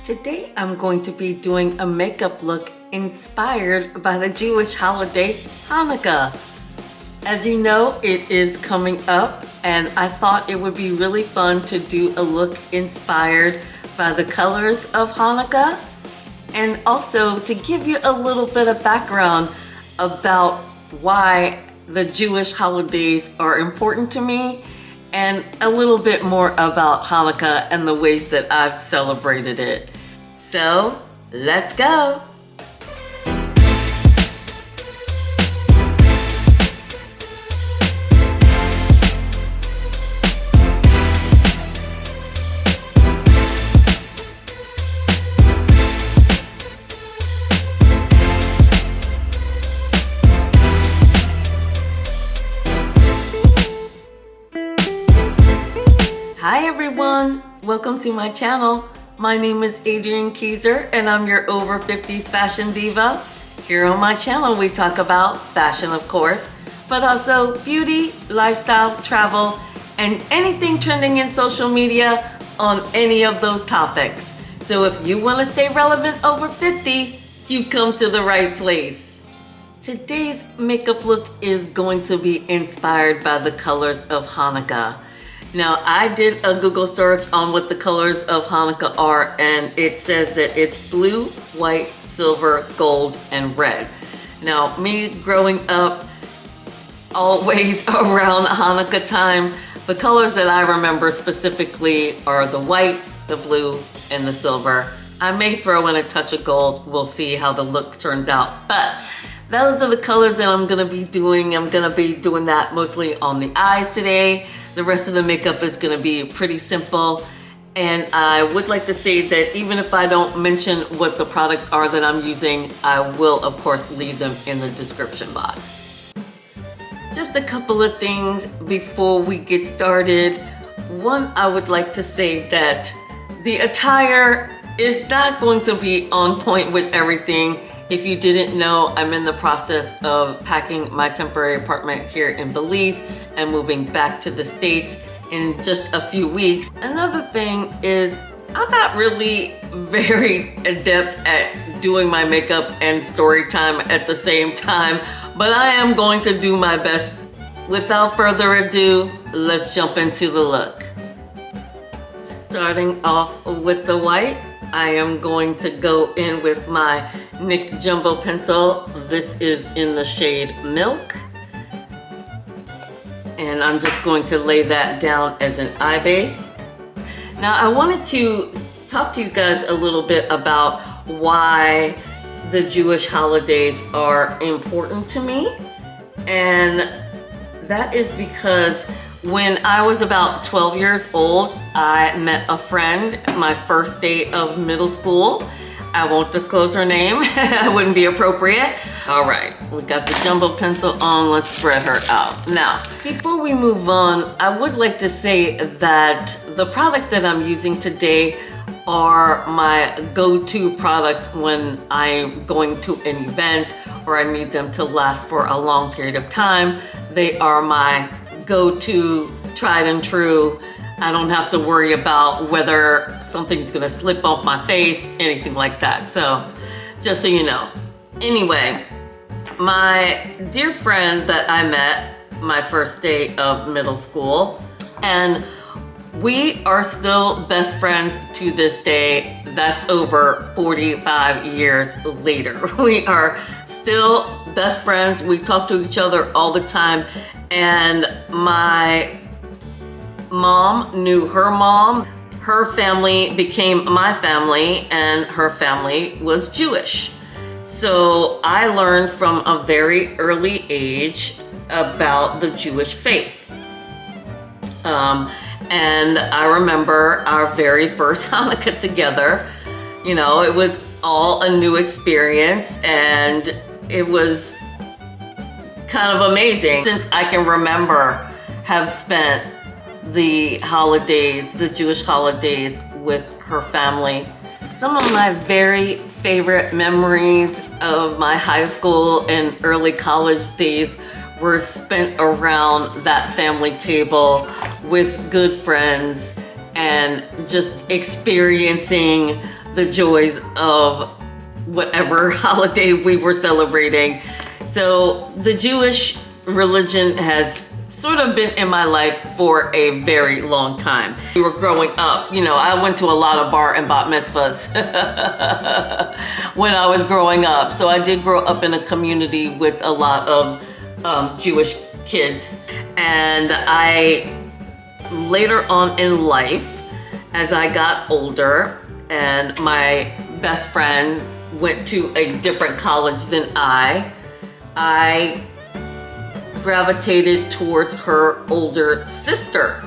Today I'm going to be doing a makeup look inspired by the Jewish holiday Hanukkah. As you know, it is coming up and I thought it would be really fun to do a look inspired by the colors of Hanukkah and also to give you a little bit of background about why the Jewish holidays are important to me and a little bit more about Hanukkah and the ways that I've celebrated it. So, let's go! Hi everyone, welcome to my channel. My name is Adrienne Keyser and I'm your over 50s fashion diva. Here on my channel we talk about fashion of course, but also beauty, lifestyle, travel, and anything trending in social media on any of those topics. So if you want to stay relevant over 50, you come to the right place. Today's makeup look is going to be inspired by the colors of Hanukkah. Now, I did a Google search on what the colors of Hanukkah are, and it says that it's blue, white, silver, gold, and red. Now, me growing up always around Hanukkah time, the colors that I remember specifically are the white, the blue, and the silver. I may throw in a touch of gold. We'll see how the look turns out. But those are the colors that I'm gonna be doing. I'm gonna be doing that mostly on the eyes today. The rest of the makeup is gonna be pretty simple. And I would like to say that even if I don't mention what the products are that I'm using, I will of course leave them in the description box. Just a couple of things before we get started. One, I would like to say that the attire is not going to be on point with everything. If you didn't know, I'm in the process of packing my temporary apartment here in Belize and moving back to the States in just a few weeks. Another thing is I'm not really very adept at doing my makeup and story time at the same time, but I am going to do my best. Without further ado, let's jump into the look. Starting off with the white, I am going to go in with my NYX Jumbo Pencil. This is in the shade Milk. And I'm just going to lay that down as an eye base. Now I wanted to talk to you guys a little bit about why the Jewish holidays are important to me. And that is because when I was about 12 years old, I met a friend my first day of middle school. I won't disclose her name, it wouldn't be appropriate. All right, we got the jumbo pencil on, let's spread her out. Now, before we move on, I would like to say that the products that I'm using today are my go-to products when I'm going to an event or I need them to last for a long period of time. They are my go-to, tried and true. I don't have to worry about whether something's gonna slip off my face, anything like that. So, just so you know. Anyway, my dear friend that I met my first day of middle school, and we are still best friends to this day. That's over 45 years later. We are still best friends. We talk to each other all the time. And my mom knew her mom. Her family became my family and her family was Jewish. So I learned from a very early age about the Jewish faith. And I remember our very first Hanukkah together. You know, it was all a new experience and it was kind of amazing. Since I can remember, have spent the holidays, the Jewish holidays with her family. Some of my very favorite memories of my high school and early college days were spent around that family table with good friends and just experiencing the joys of whatever holiday we were celebrating. So the Jewish religion has sort of been in my life for a very long time. We were growing up, I went to a lot of bar and bat mitzvahs when I was growing up. So I did grow up in a community with a lot of Jewish kids. And later on in life, as I got older and my best friend went to a different college than I gravitated towards her older sister,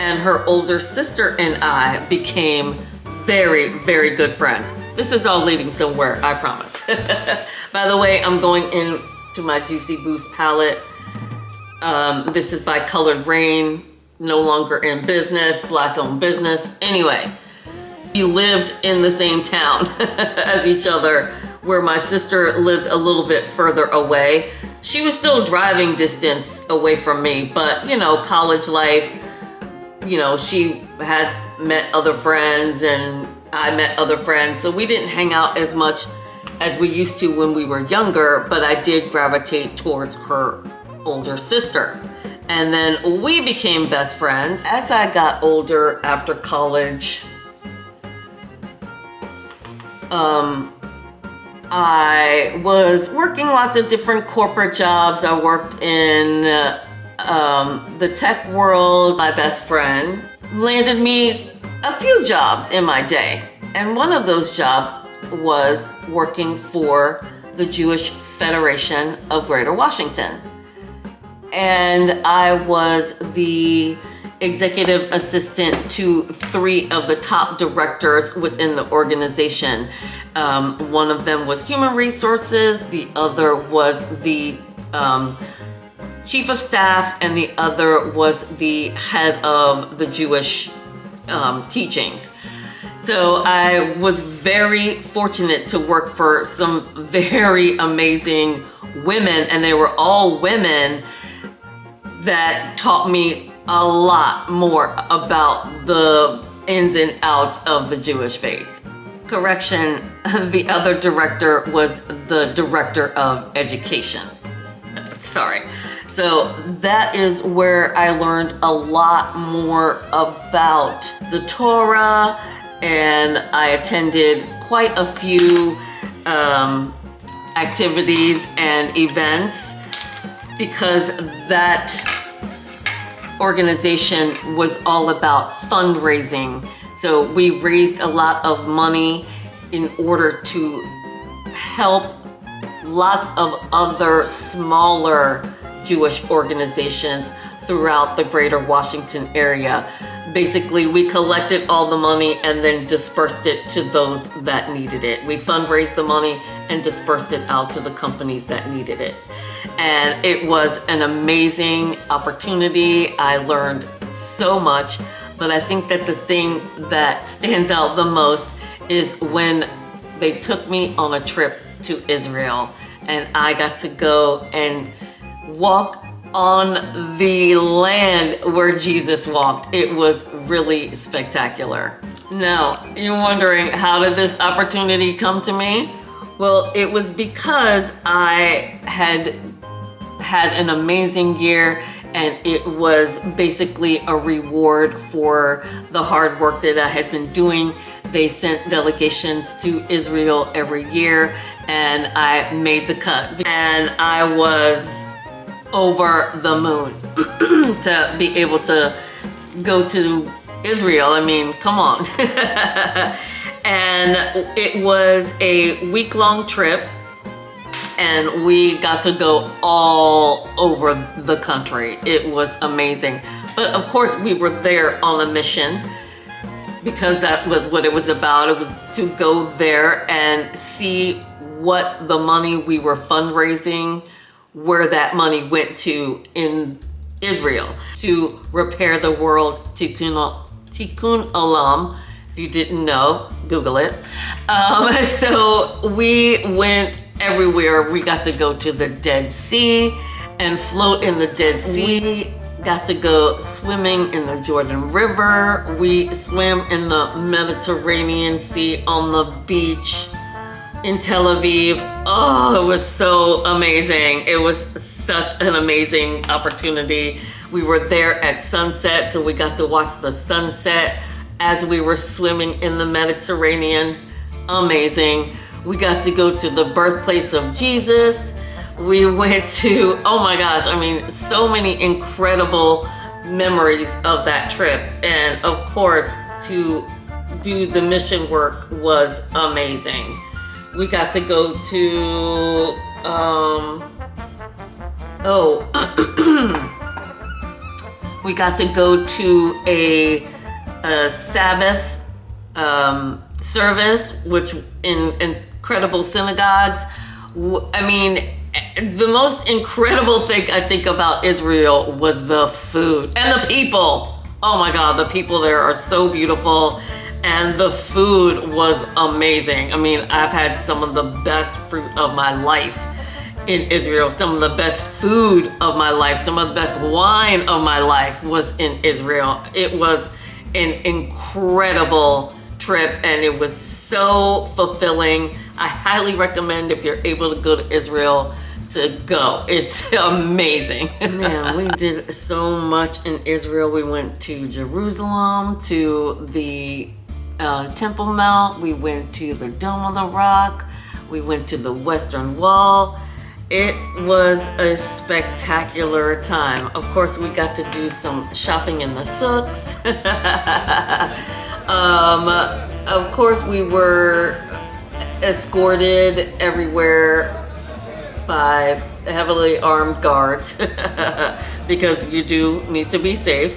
and her older sister and I became very, very good friends. This is all leading somewhere, I promise. By the way, I'm going into my Juicy Boost palette. This is by Colored Raine, no longer in business, Black-owned business. Anyway, we lived in the same town as each other, where my sister lived a little bit further away. She was still driving distance away from me, but college life, she had met other friends and I met other friends. So we didn't hang out as much as we used to when we were younger, but I did gravitate towards her older sister. And then we became best friends. As I got older after college, I was working lots of different corporate jobs. I worked in the tech world. My best friend landed me a few jobs in my day. And one of those jobs was working for the Jewish Federation of Greater Washington. And I was the executive assistant to 3 of the top directors within the organization. One of them was human resources, the other was the chief of staff, and the other was the head of the Jewish teachings. So I was very fortunate to work for some very amazing women, and they were all women that taught me a lot more about the ins and outs of the Jewish faith. Correction, the other director was the director of education. Sorry. So that is where I learned a lot more about the Torah, and I attended quite a few activities and events, because that organization was all about fundraising. So we raised a lot of money in order to help lots of other smaller Jewish organizations throughout the greater Washington area. Basically, we collected all the money and then dispersed it to those that needed it. We fundraised the money and dispersed it out to the companies that needed it. And it was an amazing opportunity. I learned so much, but I think that the thing that stands out the most is when they took me on a trip to Israel, and I got to go and walk on the land where Jesus walked. It was really spectacular. Now, you're wondering, how did this opportunity come to me? Well, it was because I had an amazing year, and it was basically a reward for the hard work that I had been doing. They sent delegations to Israel every year, and I made the cut. And I was over the moon to be able to go to Israel. I mean, come on. And it was a week-long trip, and we got to go all over the country. It was amazing. But of course, we were there on a mission, because that was what it was about. It was to go there and see what the money we were fundraising, where that money went to in Israel, to repair the world, Tikkun Olam. If you didn't know, Google it. So we went everywhere. We got to go to the Dead Sea and float in the Dead Sea. We got to go swimming in the Jordan River. We swam in the Mediterranean Sea on the beach in Tel Aviv. Oh, it was so amazing. It was such an amazing opportunity. We were there at sunset, so we got to watch the sunset as we were swimming in the Mediterranean. Amazing. We got to go to the birthplace of Jesus. We went to, oh my gosh, I mean, so many incredible memories of that trip. And of course, to do the mission work was amazing. We got to go to, we got to go to a Sabbath service, which in incredible synagogues. I mean, the most incredible thing I think about Israel was the food and the people. Oh my God, the people there are so beautiful, and the food was amazing. I mean, I've had some of the best fruit of my life in Israel, some of the best food of my life, some of the best wine of my life was in Israel. It was an incredible trip, and it was so fulfilling. I highly recommend, if you're able to go to Israel, to go. It's amazing. Man, we did so much in Israel. We went to Jerusalem, to the Temple Mount. We went to the Dome of the Rock. We went to the Western Wall. It was a spectacular time. Of course, we got to do some shopping in the souks. Of course, we were escorted everywhere by heavily armed guards because you do need to be safe.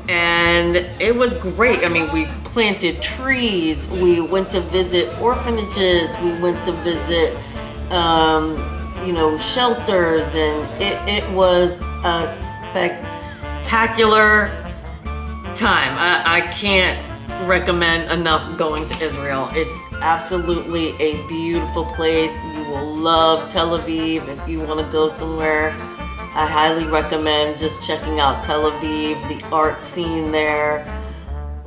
And it was great. I mean, we planted trees. We went to visit orphanages. We went to visit, shelters, and it was a spectacular time. I can't recommend enough going to Israel. It's absolutely a beautiful place. You will love Tel Aviv. If you want to go somewhere, I highly recommend just checking out Tel Aviv. The art scene there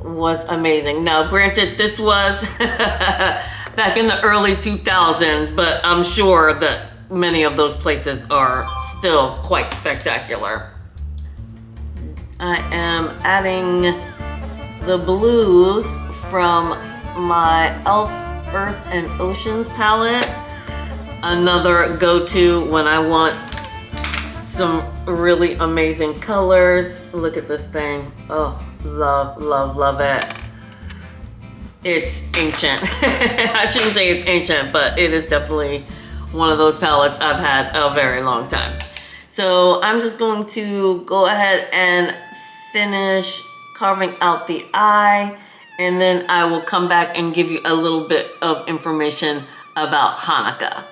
was amazing. Now, granted, this was back in the early 2000s, but I'm sure that many of those places are still quite spectacular. I am adding the blues from my Elf Earth and Oceans palette. Another go-to when I want some really amazing colors. Look at this thing. Oh, love, love, love it. It's ancient. I shouldn't say it's ancient, but it is definitely one of those palettes I've had a very long time. So I'm just going to go ahead and finish carving out the eye, and then I will come back and give you a little bit of information about Hanukkah.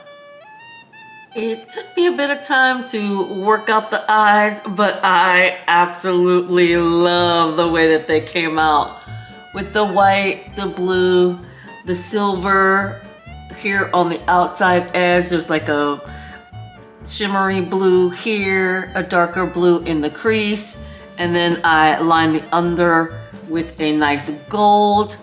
It took me a bit of time to work out the eyes, but I absolutely love the way that they came out. With the white, the blue, the silver here on the outside edge. There's like a shimmery blue here, a darker blue in the crease, and then I line the under with a nice gold.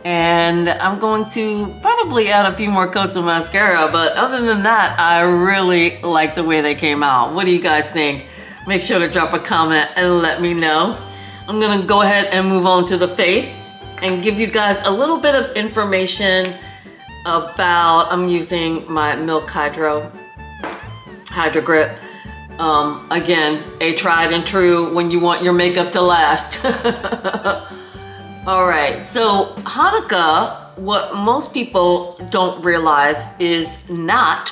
And I'm going to probably add a few more coats of mascara, but other than that, I really like the way they came out. What do you guys think? Make sure to drop a comment and let me know. I'm gonna go ahead and move on to the face and give you guys a little bit of information about, I'm using my Milk Hydro Grip. Again, a tried and true when you want your makeup to last. All right, so Hanukkah, what most people don't realize, is not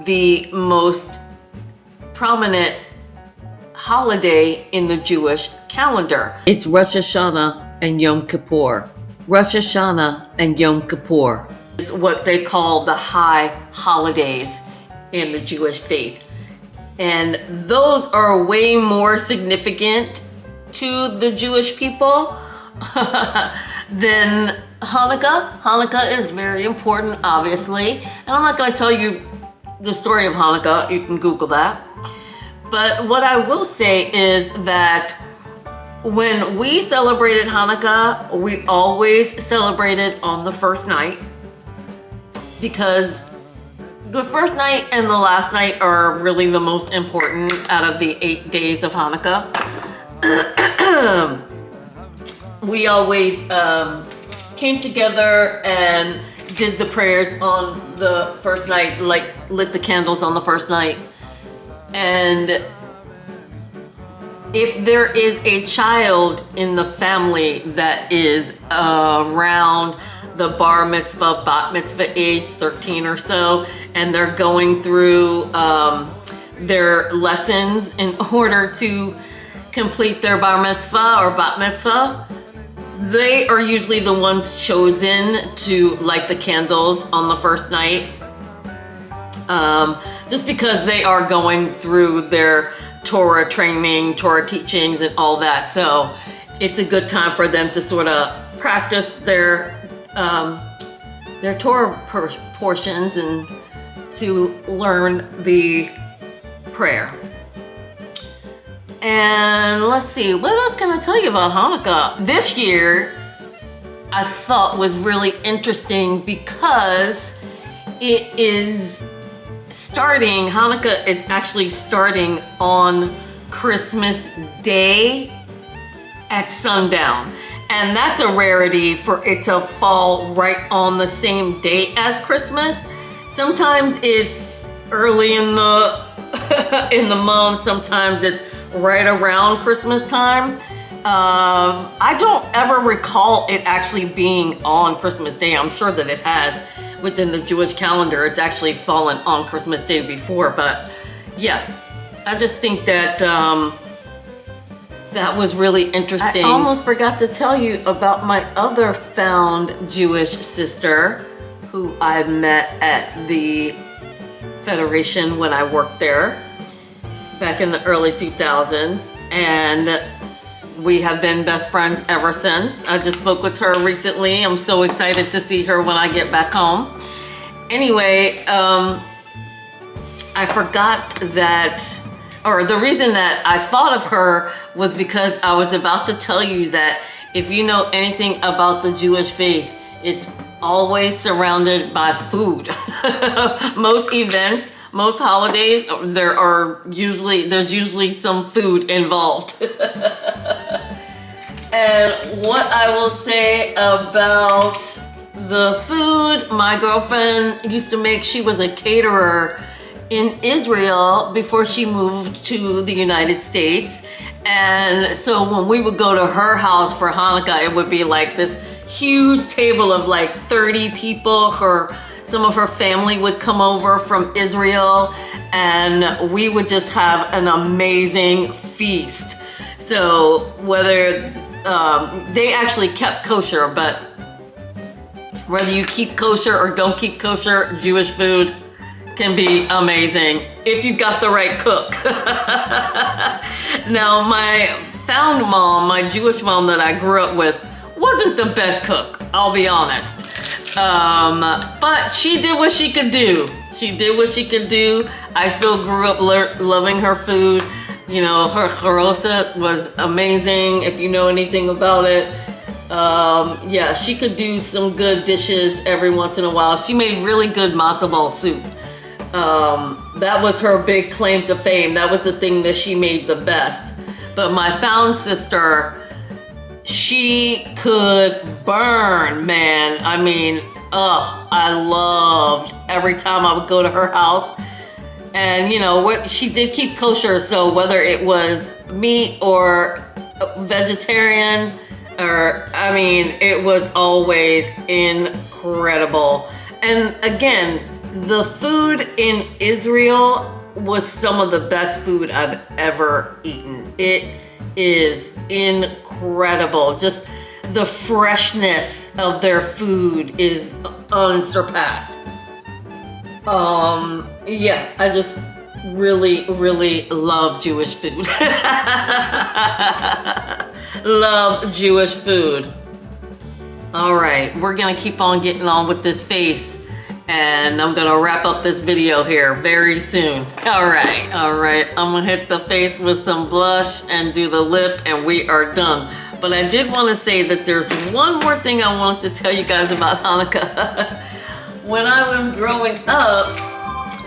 the most prominent holiday in the Jewish calendar. It's Rosh Hashanah and Yom Kippur. Rosh Hashanah and Yom Kippur is what they call the high holidays in the Jewish faith. And those are way more significant to the Jewish people than Hanukkah. Hanukkah is very important, obviously. And I'm not going to tell you the story of Hanukkah. You can Google that. But what I will say is that when we celebrated Hanukkah, we always celebrated on the first night, because the first night and the last night are really the most important out of the 8 days of Hanukkah. We always came together and did the prayers on the first night, like lit the candles on the first night. And if there is a child in the family that is around the bar mitzvah, bat mitzvah age, 13 or so, and they're going through their lessons in order to complete their bar mitzvah or bat mitzvah, they are usually the ones chosen to light the candles on the first night. Just because they are going through their Torah training, Torah teachings, and all that. So it's a good time for them to sort of practice their Torah portions and to learn the prayer. And let's see, what else can I tell you about Hanukkah? This year, I thought was really interesting because it is starting, Hanukkah is actually starting on Christmas Day at sundown. And that's a rarity for it to fall right on the same date as Christmas. Sometimes it's early in the in the month, sometimes it's right around Christmas time. I don't ever recall it actually being on Christmas Day. I'm sure that it has within the Jewish calendar. It's actually fallen on Christmas Day before, but yeah, I just think that that was really interesting. I almost forgot to tell you about my other found Jewish sister who I met at the Federation when I worked there back in the early 2000s, and we have been best friends ever since. I just spoke with her recently. I'm so excited to see her when I get back home. Anyway, I forgot that, or the reason that I thought of her was because I was about to tell you that if you know anything about the Jewish faith, it's always surrounded by food. Most events, most holidays, there's usually some food involved. And what I will say about the food, my girlfriend used to make, she was a caterer in Israel before she moved to the United States. And so when we would go to her house for Hanukkah, it would be like this huge table of like 30 people. Some of her family would come over from Israel, and we would just have an amazing feast. So whether they actually kept kosher, but whether you keep kosher or don't keep kosher, Jewish food can be amazing if you got the right cook. Now, my found mom, my Jewish mom that I grew up with, wasn't the best cook, I'll be honest. But she did what she could do. She did what she could do. I still grew up loving her food. You know, her charoset was amazing, if you know anything about it. Yeah, she could do some good dishes every once in a while. She made really good matzo ball soup. That was her big claim to fame. That was the thing that she made the best. But my found sister, she could burn, man. I mean, I loved every time I would go to her house. And you know, she did keep kosher, so whether it was meat or vegetarian, or, I mean, it was always incredible. And again, the food in Israel was some of the best food I've ever eaten. It is incredible. Just the freshness of their food is unsurpassed. Yeah, I just really, really love Jewish food. Love Jewish food. All right, we're gonna keep on getting on with this face. And I'm gonna wrap up this video here very soon. All right, I'm gonna hit the face with some blush and do the lip, and we are done. But I did want to say that there's one more thing I wanted to tell you guys about Hanukkah. When I was growing up,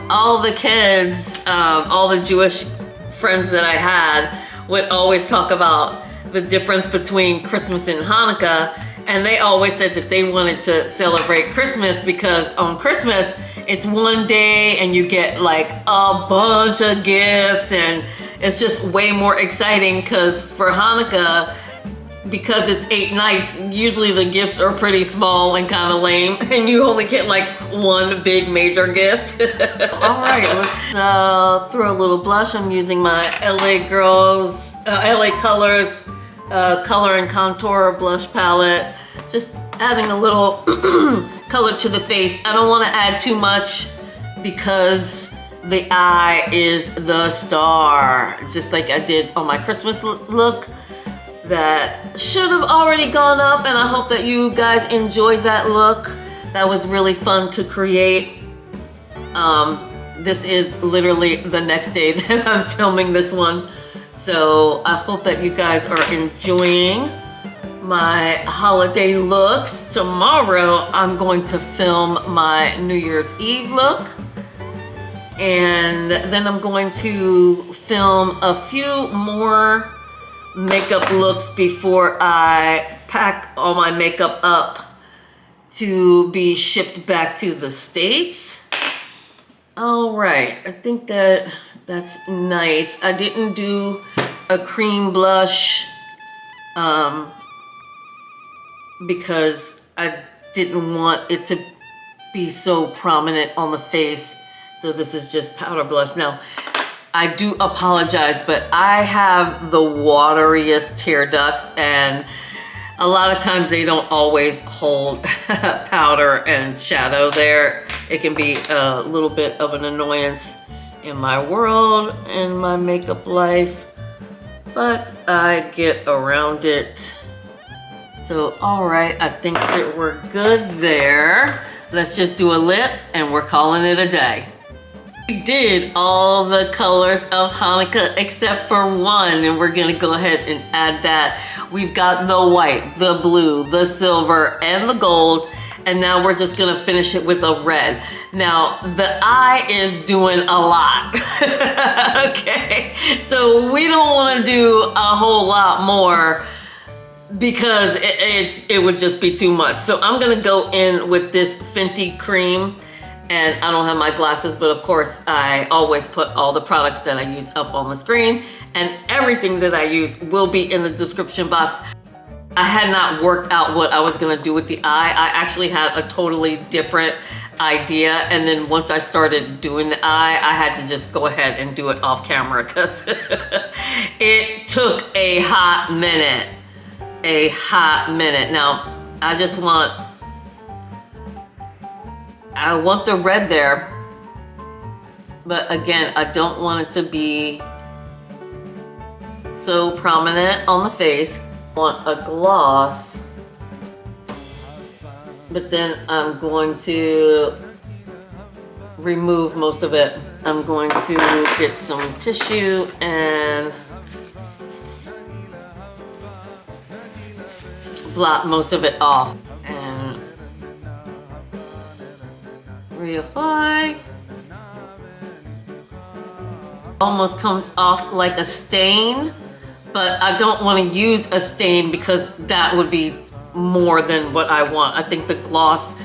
all the kids, all the Jewish friends that I had would always talk about the difference between Christmas and Hanukkah. And they always said that they wanted to celebrate Christmas because on Christmas, it's one day and you get like a bunch of gifts and it's just way more exciting, because for Hanukkah, because it's 8 nights, usually the gifts are pretty small and kind of lame and you only get like one big major gift. All right, let's throw a little blush. I'm using my LA Girls, LA Colors Color and Contour blush palette. Just adding a little color to the face. I don't want to add too much because the eye is the star. Just like I did on my Christmas look. That should have already gone up, and I hope that you guys enjoyed that look. That was really fun to create. This is literally the next day that I'm filming this one. So I hope that you guys are enjoying my holiday looks. Tomorrow I'm going to film my New Year's Eve look, and then I'm going to film a few more makeup looks before I pack all my makeup up to be shipped back to the States. All right, I think that's nice. I didn't do a cream blush because I didn't want it to be so prominent on the face. So this is just powder blush. Now, I do apologize, but I have the wateriest tear ducts, and a lot of times they don't always hold powder and shadow there. It can be a little bit of an annoyance in my world, in my makeup life, but I get around it. So, all right, I think that we're good there. Let's just do a lip and we're calling it a day. We did all the colors of Hanukkah except for one, and we're gonna go ahead and add that. We've got the white, the blue, the silver, and the gold, and now we're just gonna finish it with a red. Now, the eye is doing a lot, okay? So we don't wanna do a whole lot more because it would just be too much. So I'm gonna go in with this Fenty cream. And I don't have my glasses, but of course I always put all the products that I use up on the screen, and everything that I use will be in the description box. I had not worked out what I was gonna do with the eye. I actually had a totally different idea, and then once I started doing the eye, I had to just go ahead and do it off camera because it took a hot minute. Now, I want the red there, but again, I don't want it to be so prominent on the face. I want a gloss, but then I'm going to remove most of it. I'm going to get some tissue and blot most of it off. Reapply. Almost comes off like a stain, but I don't want to use a stain because that would be more than what I want. I think the gloss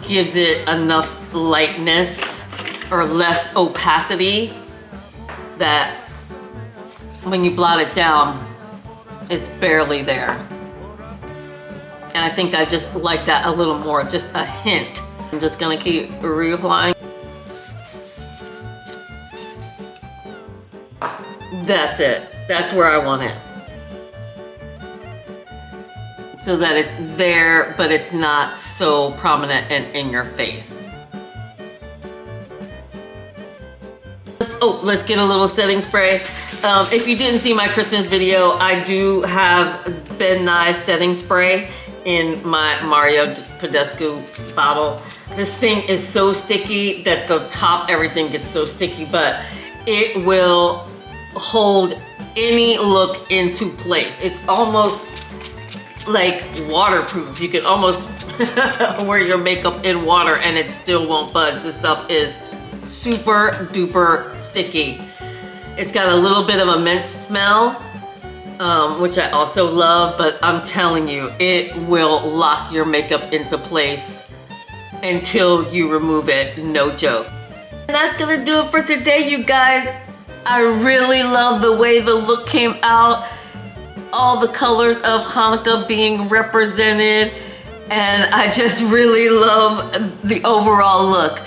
gives it enough lightness or less opacity that when you blot it down, it's barely there. And I think I just like that a little more, just a hint. I'm just gonna keep reapplying. That's it. That's where I want it. So that it's there, but it's not so prominent and in your face. Let's get a little setting spray. If you didn't see my Christmas video, I do have Ben Nye setting spray in my Mario Pedescu bottle. This thing is so sticky that the top, everything gets so sticky, but it will hold any look into place. It's almost like waterproof. You can almost wear your makeup in water and it still won't budge. This stuff is super duper sticky. It's got a little bit of a mint smell, which I also love, but I'm telling you, it will lock your makeup into place until you remove it, no joke. And that's gonna do it for today, you guys. I really love the way the look came out. All the colors of Hanukkah being represented, and I just really love the overall look.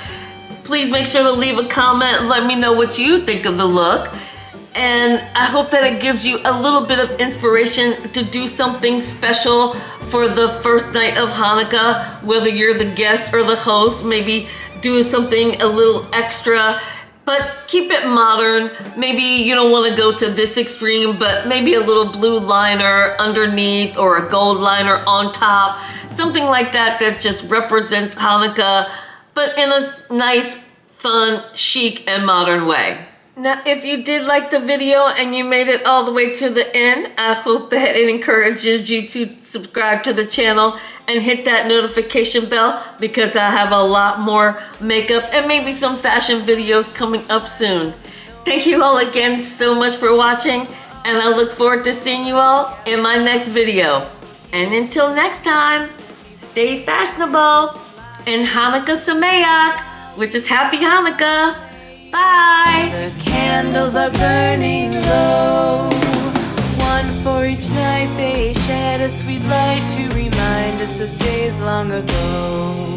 Please make sure to leave a comment and let me know what you think of the look. And I hope that it gives you a little bit of inspiration to do something special for the first night of Hanukkah, whether you're the guest or the host. Maybe do something a little extra, but keep it modern. Maybe you don't want to go to this extreme, but maybe a little blue liner underneath or a gold liner on top. Something like that that just represents Hanukkah, but in a nice, fun, chic, and modern way. Now, if you did like the video and you made it all the way to the end, I hope that it encourages you to subscribe to the channel and hit that notification bell, because I have a lot more makeup and maybe some fashion videos coming up soon. Thank you all again so much for watching, and I look forward to seeing you all in my next video. And until next time, stay fashionable and Hanukkah Sameach, which is Happy Hanukkah. Bye! The candles are burning low. One for each night, they shed a sweet light to remind us of days long ago.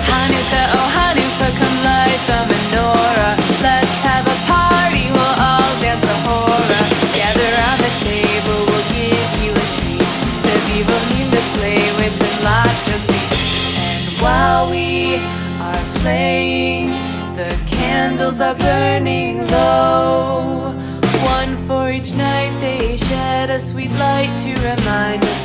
Hanukkah, oh Hanukkah, come light the menorah. Let's have a party, we'll all dance the hora. Gather around the table, we'll give you a treat. Seviv need to play with and lots of sweets. And while we are playing, the candles are burning low. One for each night, they shed a sweet light to remind us